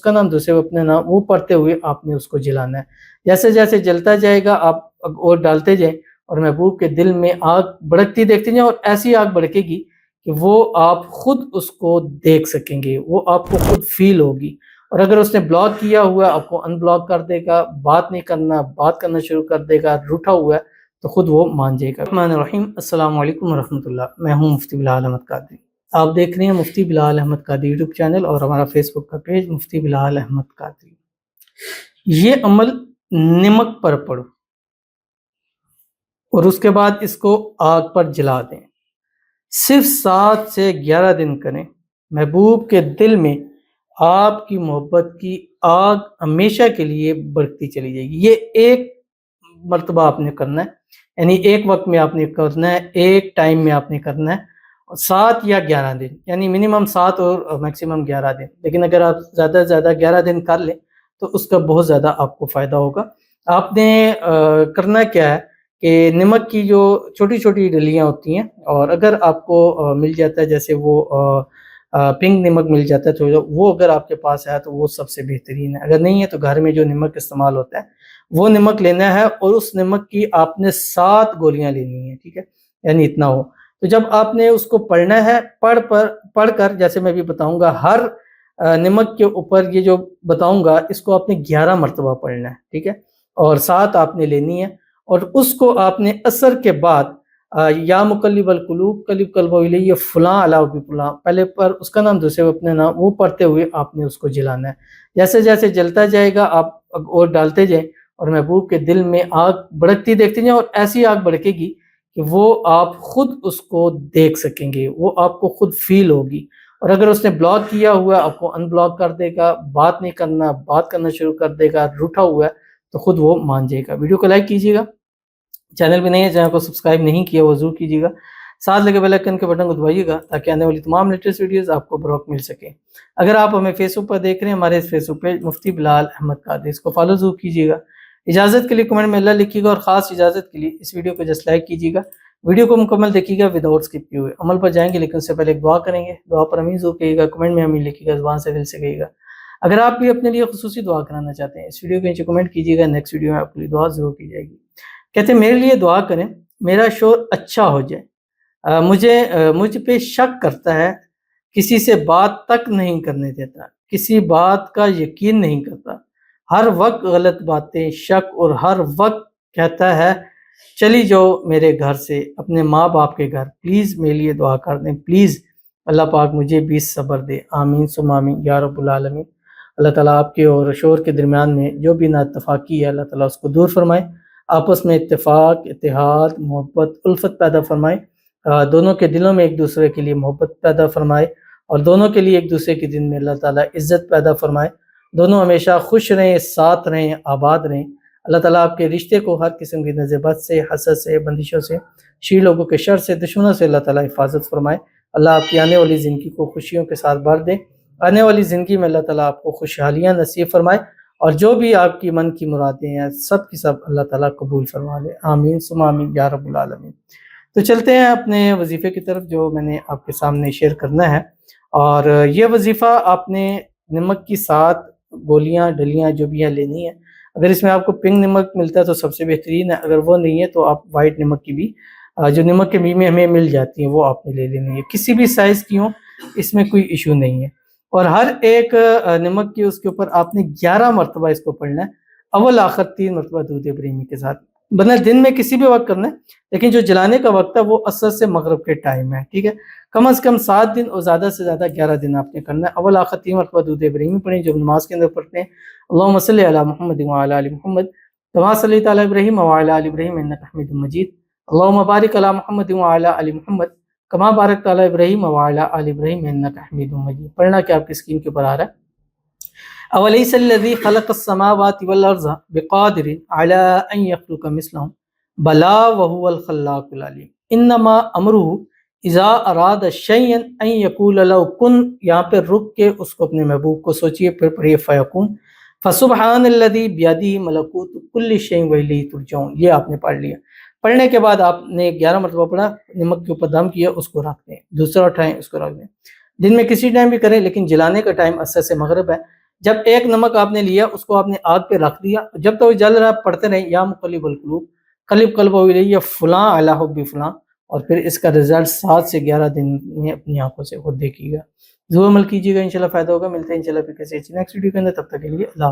کا نام دوسرے اپنے نام وہ پڑھتے ہوئے آپ نے اس کو جلانا ہے۔ جیسے جیسے جلتا جائے گا آپ اور ڈالتے جائیں اور محبوب کے دل میں آگ بھڑکتی دیکھتے جائیں، اور ایسی آگ بھڑکے گی کہ وہ آپ خود اس کو دیکھ سکیں گے، وہ آپ کو خود فیل ہوگی۔ اور اگر اس نے بلاک کیا ہوا ہے آپ کو ان بلاک کر دے گا، بات نہیں کرنا، بات کرنا شروع کر دے گا، روٹھا ہوا ہے تو خود وہ مان جائے گا۔ الرحمن الرحیم، السلام علیکم ورحمۃ اللہ، میں ہوں مفتی بلال احمد قادری۔ آپ دیکھ رہے ہیں مفتی بلال احمد قادری یوٹیوب چینل اور ہمارا فیس بک کا پیج مفتی بلال احمد قادری۔ یہ عمل نمک پر پڑھو اور اس کے بعد اس کو آگ پر جلا دیں، صرف 7 سے 11 دن کریں۔ محبوب کے دل میں آپ کی محبت کی آگ ہمیشہ کے لیے بڑھتی چلی جائے گی۔ یہ ایک مرتبہ آپ نے کرنا ہے، یعنی ایک وقت میں آپ نے کرنا ہے، ایک ٹائم میں آپ نے کرنا ہے، 7 یا 11 دن، یعنی منیمم 7 اور میکسیمم 11 دن۔ لیکن اگر آپ زیادہ سے زیادہ 11 دن کر لیں تو اس کا بہت زیادہ آپ کو فائدہ ہوگا۔ آپ نے کرنا کیا ہے کہ نمک کی جو چھوٹی چھوٹی ڈلیاں ہوتی ہیں، اور اگر آپ کو مل جاتا ہے جیسے وہ پنک نمک مل جاتا ہے تو وہ اگر آپ کے پاس ہے تو وہ سب سے بہترین ہے۔ اگر نہیں ہے تو گھر میں جو نمک استعمال ہوتا ہے وہ نمک لینا ہے، اور اس نمک کی آپ نے 7 گولیاں لینی ہیں، ٹھیک ہے، یعنی اتنا ہو۔ تو جب آپ نے اس کو پڑھنا ہے، پڑھ کر جیسے میں بھی بتاؤں گا، ہر نمک کے اوپر یہ جو بتاؤں گا اس کو آپ نے 11 مرتبہ پڑھنا ہے، ٹھیک ہے، اور 7 آپ نے لینی ہے، اور اس کو آپ نے عصر کے بعد یا مقلب القلوب قلب قلبہ الیہ فلاں علی فلاں پہلے پر اس کا نام دوسرے اپنے نام وہ پڑھتے ہوئے آپ نے اس کو جلانا ہے۔ جیسے جیسے جلتا جائے گا آپ اور ڈالتے جائیں اور محبوب کے دل میں آگ بھڑکتی دیکھتے جائیں، اور ایسی آگ بھڑکے گی کہ وہ آپ خود اس کو دیکھ سکیں گے، وہ آپ کو خود فیل ہوگی۔ اور اگر اس نے بلاک کیا ہوا ہے آپ کو ان بلاک کر دے گا، بات نہیں کرنا، بات کرنا شروع کر دے گا، روٹھا ہوا ہے تو خود وہ مان جائے گا۔ ویڈیو کو لائک کیجیے گا، چینل پہ نہیں ہے چینل کو سبسکرائب نہیں کیا وہ ضرور کیجیے گا، ساتھ لگے بیل آئیکن کے بٹن کو دبائیے گا تاکہ آنے والی تمام لیٹسٹ ویڈیوز آپ کو بروقت مل سکے۔ اگر آپ ہمیں فیس بک پر دیکھ رہے ہیں، ہمارے اس فیس بک پیج مفتی بلال احمد قادری، اس کو فالو ضرور کیجیے گا۔ اجازت کے لیے کمنٹ میں اللہ لکھیے گا، اور خاص اجازت کے لیے اس ویڈیو کو جسٹ لائک کیجیے گا، ویڈیو کو مکمل دیکھیے گا وداؤٹ اسکپ کیے ہوئے۔ عمل پر جائیں گے لیکن اس سے پہلے ایک دعا کریں گے، دعا پر امین ضرور کہیے گا، کمنٹ میں امین لکھیے گا، زبان سے دل سے کہیے گا۔ اگر آپ بھی اپنے لیے خصوصی دعا کرانا چاہتے ہیں اس ویڈیو کے نیچے کمنٹ کیجیے گا، نیکسٹ ویڈیو میں آپ کے لیے دعا ضرور کی جائے گی۔ کہتے ہیں میرے لیے دعا کریں، میرا شوہر اچھا ہو جائے، مجھ پہ شک کرتا ہے، کسی سے بات تک نہیں کرنے دیتا، کسی بات کا یقین نہیں کرتا، ہر وقت غلط باتیں، شک، اور ہر وقت کہتا ہے چلی جاؤ میرے گھر سے، اپنے ماں باپ کے گھر، پلیز میرے لیے دعا کر دیں، پلیز اللہ پاک مجھے بھی صبر دے، آمین ثم آمین یا رب العالمین۔ اللہ تعالیٰ آپ کے اور شوہر کے درمیان میں جو بھی نااتفاقی ہے اللہ تعالیٰ اس کو دور فرمائے، آپس میں اتفاق، اتحاد، محبت، الفت پیدا فرمائے، دونوں کے دلوں میں ایک دوسرے کے لیے محبت پیدا فرمائے، اور دونوں کے لیے ایک دوسرے کے دل میں اللہ تعالیٰ عزت پیدا فرمائے، دونوں ہمیشہ خوش رہیں، ساتھ رہیں، آباد رہیں۔ اللہ تعالیٰ آپ کے رشتے کو ہر قسم کی نظر بد سے، حسد سے، بندشوں سے، شی لوگوں کے شر سے، دشمنوں سے اللہ تعالیٰ حفاظت فرمائے۔ اللہ آپ کی آنے والی زندگی کو خوشیوں کے ساتھ بھر دے، آنے والی زندگی میں اللہ تعالیٰ آپ کو خوشحالیاں نصیب فرمائے، اور جو بھی آپ کی من کی مرادیں ہیں سب کی سب اللہ تعالیٰ قبول فرما لے، آمین ثم آمین یا رب العالمین۔ تو چلتے ہیں اپنے وظیفے کی طرف جو میں نے آپ کے سامنے شیئر کرنا ہے، اور یہ وظیفہ آپ نے نمک کی 7 گولیاں ڈلیاں جو بھی ہیں لینی ہے۔ اگر اس میں آپ کو پنک نمک ملتا ہے تو سب سے بہترین ہے، اگر وہ نہیں ہے تو آپ وائٹ نمک کی بھی جو نمک کے میں ہمیں مل جاتی ہیں وہ آپ نے لے لینی ہے، کسی بھی سائز کی ہوں، اس میں کوئی ایشو نہیں ہے۔ اور ہر ایک نمک کی اس کے اوپر آپ نے 11 مرتبہ اس کو پڑھنا ہے، اول آخر 3 مرتبہ درود ابراہیمی کے ساتھ، بنا دن میں کسی بھی وقت کرنا ہے، لیکن جو جلانے کا وقت ہے وہ عصر سے مغرب کے ٹائم ہے، ٹھیک ہے، کم از کم 7 دن اور زیادہ سے زیادہ 11 دن آپ نے کرنا ہے۔ اول آخر 3 مرتبہ درود ابراہیمی پڑھیں جو نماز کے اندر پڑھتے ہیں، اللہم صلی علی محمد وعلی آل محمد کما صلیت علی ابراہیم وعلی آل ابراہیم انک حمید مجید، اللہم بارک علی محمد وعلی آل محمد کما بارکت علی ابراہیم وعلی آل ابراہیم انک حمید مجید۔ پڑھنا کہ آپ کی اسکرین کے اوپر آ رہا ہے، اولیس الذی خلق السماوات والارض بقادر علی ان یخلق مثلهم بلا وهو الخلاق العلیم، انما امرہ اذا اراد شیئا ان یقول له کن، یہاں پہ رک کے اس کو اپنے محبوب کو سوچئے، پھر پڑھیے فیکون، فسبحان الذی بیدہ ملکوت کل شیء والیہ ترجعون۔ یہ آپ نے پڑھ لیا۔ پڑھنے کے بعد آپ نے 11 مرتبہ پڑھا، نمک کے اوپر دم کیا، اس کو رکھ دیں، دوسرا اٹھائیں، اس کو رکھ دیں۔ دن میں کسی ٹائم بھی کریں لیکن جلانے کا ٹائم عصر سے مغرب ہے، جب ایک نمک آپ نے لیا اس کو آپ نے آگ پہ رکھ دیا، جب تو جل رہا پڑھتے رہے یا مقلب القلوب قلب قلب ہو رہی ہے فلاں علی حب فلاں، اور پھر اس کا رزلٹ 7 سے 11 دن میں اپنی آنکھوں سے خود دیکھیے گا۔ ضرور عمل کیجیے گا، انشاءاللہ فائدہ ہوگا۔ ملتے ہیں انشاءاللہ پھر کسی اچھی نیکسٹ ویڈیو کے اندر، تب تک کے لیے اللہ